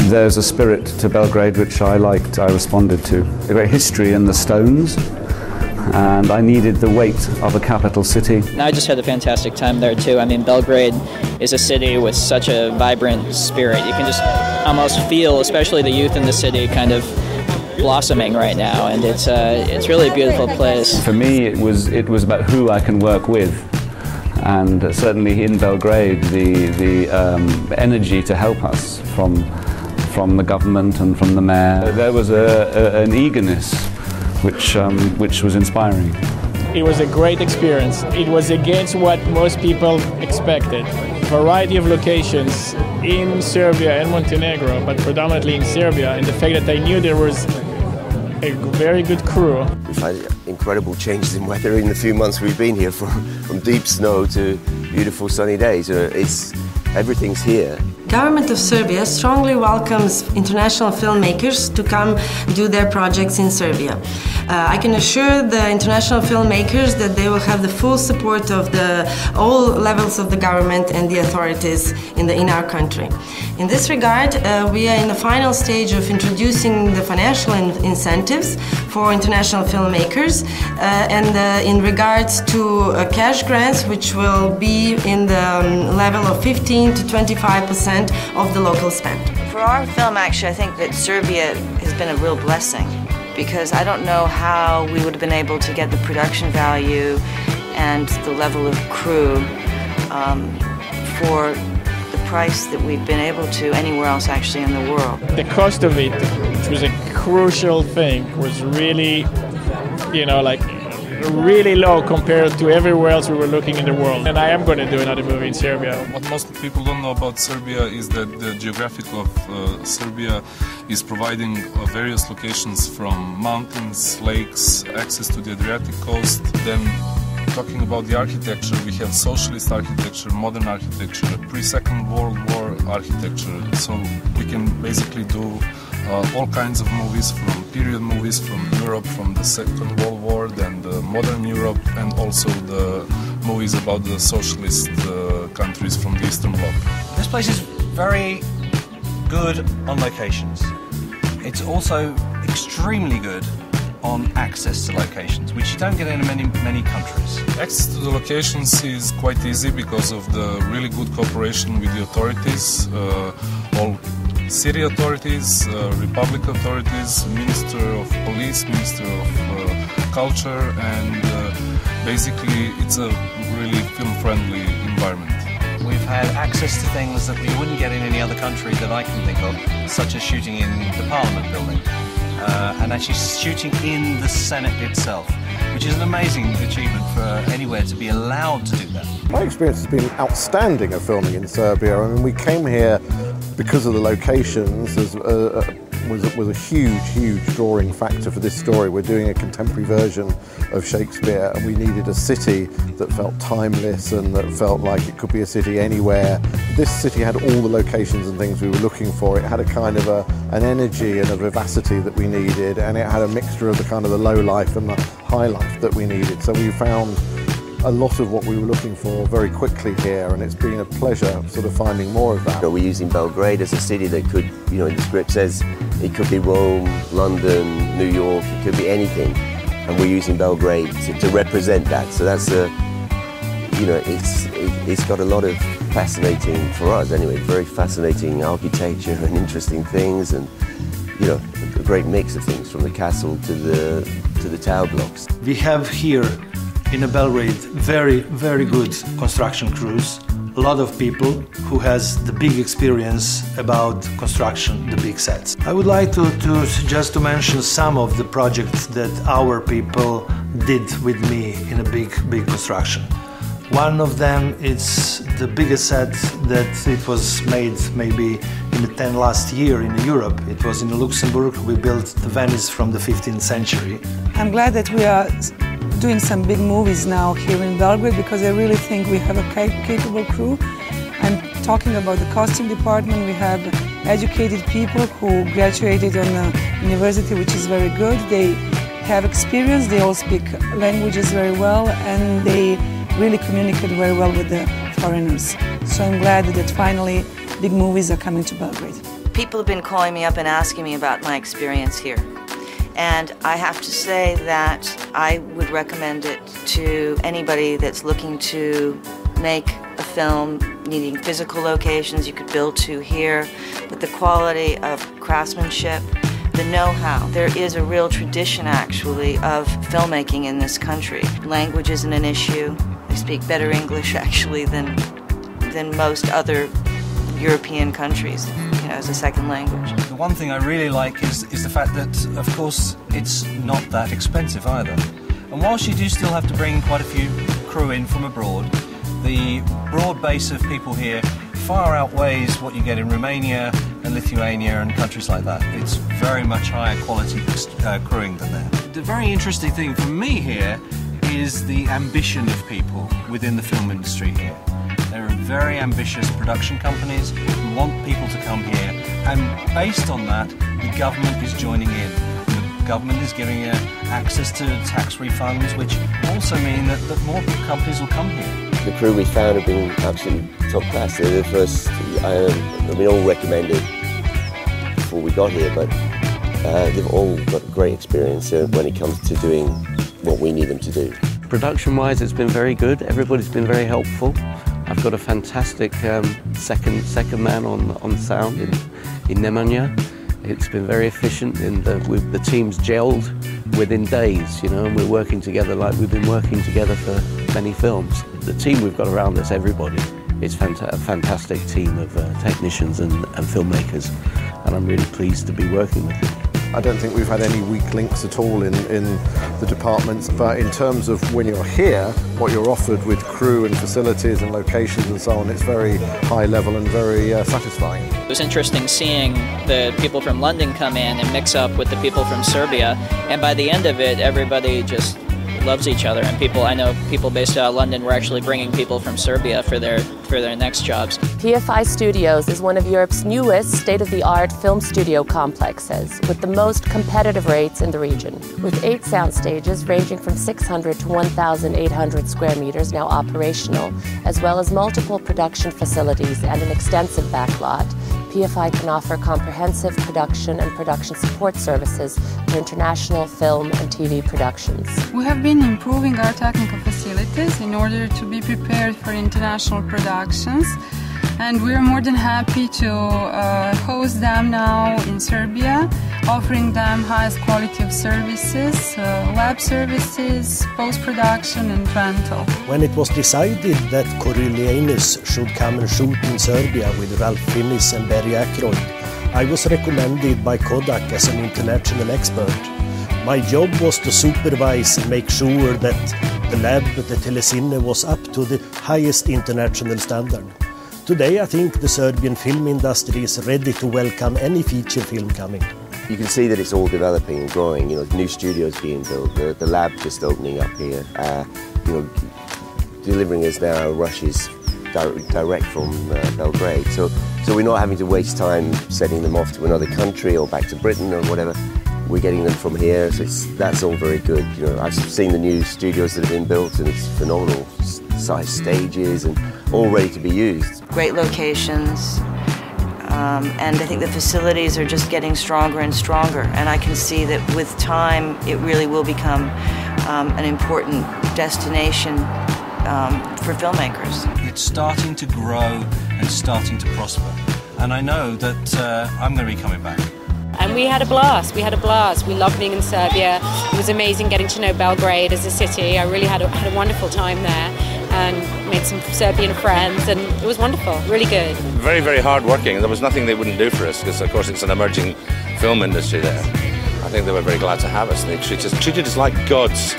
There's a spirit to Belgrade which I liked, I responded to. A great history in the stones, and I needed the weight of a capital city. I just had a fantastic time there too. I mean, Belgrade is a city with such a vibrant spirit. You can just almost feel, especially the youth in the city, kind of blossoming right now, and it's really a beautiful place. For me, it was about who I can work with, and certainly in Belgrade, the energy to help us from the government and from the mayor. There was an eagerness which was inspiring. It was a great experience. It was against what most people expected. Variety of locations in Serbia and Montenegro, but predominantly in Serbia, and the fact that I knew there was a very good crew. We've had incredible changes in weather in the few months we've been here, from deep snow to beautiful sunny days. Everything's here. Government of Serbia strongly welcomes international filmmakers to come do their projects in Serbia. I can assure the international filmmakers that they will have the full support of all levels of the government and the authorities in our country. In this regard, we are in the final stage of introducing the financial incentives for international filmmakers, and in regards to cash grants, which will be in the level of 15 to 25% of the local spend. For our film, actually, I think that Serbia has been a real blessing, because I don't know how we would have been able to get the production value and the level of crew for the price that we've been able to anywhere else actually in the world. The cost of it, which was a crucial thing, was really, really low compared to everywhere else we were looking in the world. And I am going to do another movie in Serbia. What most people don't know about Serbia is that the geographic of Serbia is providing various locations from mountains, lakes, access to the Adriatic coast. Then talking about the architecture, we have socialist architecture, modern architecture, pre-Second World War architecture. So we can basically do all kinds of movies, from period movies from Europe, from the Second World War, then the modern Europe, and also the movies about the socialist countries from the Eastern Bloc. This place is very good on locations. It's also extremely good on access to locations, which you don't get in many countries. Access to the locations is quite easy because of the really good cooperation with the authorities, all city authorities, republic authorities, Minister of Police, Minister of Culture, and basically it's a really film-friendly environment. We've had access to things that we wouldn't get in any other country that I can think of, such as shooting in the Parliament building, and actually shooting in the Senate itself, which is an amazing achievement for anywhere to be allowed to do that. My experience has been outstanding of filming in Serbia. I mean, we came here because of the locations was a huge drawing factor for this story. We're doing a contemporary version of Shakespeare, and we needed a city that felt timeless and that felt like it could be a city anywhere. This city had all the locations and things we were looking for. It had a kind of an energy and a vivacity that we needed, and it had a mixture of the kind of the low life and the high life that we needed. So we found a lot of what we were looking for very quickly here, and it's been a pleasure sort of finding more of that. We're using Belgrade as a city that could, in the script says it could be Rome, London, New York, it could be anything, and we're using Belgrade to represent that. So that's it's got a lot of fascinating, for us anyway, very fascinating architecture and interesting things, and a great mix of things from the castle to the tower blocks. We have here in Belgrade very good construction crews, a lot of people who has the big experience about construction, the big sets. I would like to just to mention some of the projects that our people did with me in a big construction. One of them is the biggest set that it was made maybe in the 10 last year in Europe. It was in Luxembourg. We built the Venice from the 15th century. I'm glad that we are doing some big movies now here in Belgrade, because I really think we have a capable crew. I'm talking about the costume department. We have educated people who graduated on a university, which is very good. They have experience, they all speak languages very well, and they really communicate very well with the foreigners. So I'm glad that finally big movies are coming to Belgrade. People have been calling me up and asking me about my experience here. And I have to say that I would recommend it to anybody that's looking to make a film needing physical locations you could build to here, with the quality of craftsmanship, the know-how. There is a real tradition, actually, of filmmaking in this country. Language isn't an issue. They speak better English, actually, than most other European countries, as a second language. The one thing I really like is the fact that, of course, it's not that expensive either. And whilst you do still have to bring quite a few crew in from abroad, the broad base of people here far outweighs what you get in Romania and Lithuania and countries like that. It's very much higher quality crewing than there. The very interesting thing for me here is the ambition of people within the film industry here. There are very ambitious production companies who want people to come here, and based on that, the government is joining in. The government is giving access to tax refunds, which also mean that more companies will come here. The crew we found have been absolutely top class. They're the first, all recommended before we got here, but they've all got great experience when it comes to doing what we need them to do. Production-wise, it's been very good. Everybody's been very helpful. I've got a fantastic second man on sound in Nemanja. It's been very efficient. The team's gelled within days, and we're working together like we've been working together for many films. The team we've got around us, everybody, is a fantastic team of technicians and filmmakers, and I'm really pleased to be working with them. I don't think we've had any weak links at all in the departments, but in terms of when you're here, what you're offered with crew and facilities and locations and so on, it's very high level and very satisfying. It was interesting seeing the people from London come in and mix up with the people from Serbia, and by the end of it, everybody just loves each other. And I know people based out of London were actually bringing people from Serbia for their next jobs. PFI Studios is one of Europe's newest state-of-the-art film studio complexes with the most competitive rates in the region. With 8 sound stages ranging from 600 to 1,800 square meters now operational, as well as multiple production facilities and an extensive backlot, PFI can offer comprehensive production and production support services for international film and TV productions. We have been improving our technical facilities in order to be prepared for international productions, and we are more than happy to host them now in Serbia, offering them highest quality of services, lab services, post-production and rental. When it was decided that Coriolanus should come and shoot in Serbia with Ralph Fiennes and Barry Ackroyd, I was recommended by Kodak as an international expert. My job was to supervise and make sure that the lab, the Telecine, was up to the highest international standard. Today I think the Serbian film industry is ready to welcome any feature film coming. You can see that it's all developing and growing. New studios being built, the lab just opening up here. Delivering us now rushes direct from Belgrade. So we're not having to waste time sending them off to another country or back to Britain or whatever. We're getting them from here, so that's all very good. I've seen the new studios that have been built, and it's phenomenal size stages and all ready to be used. Great locations. And I think the facilities are just getting stronger and stronger, and I can see that with time it really will become an important destination for filmmakers. It's starting to grow and starting to prosper, and I know that I'm going to be coming back. And we had a blast. We loved being in Serbia. It was amazing getting to know Belgrade as a city. I really had a wonderful time there and made some Serbian friends, and it was wonderful, really good. Very, very hard working. There was nothing they wouldn't do for us because, of course, it's an emerging film industry there. I think they were very glad to have us. They treated us like gods.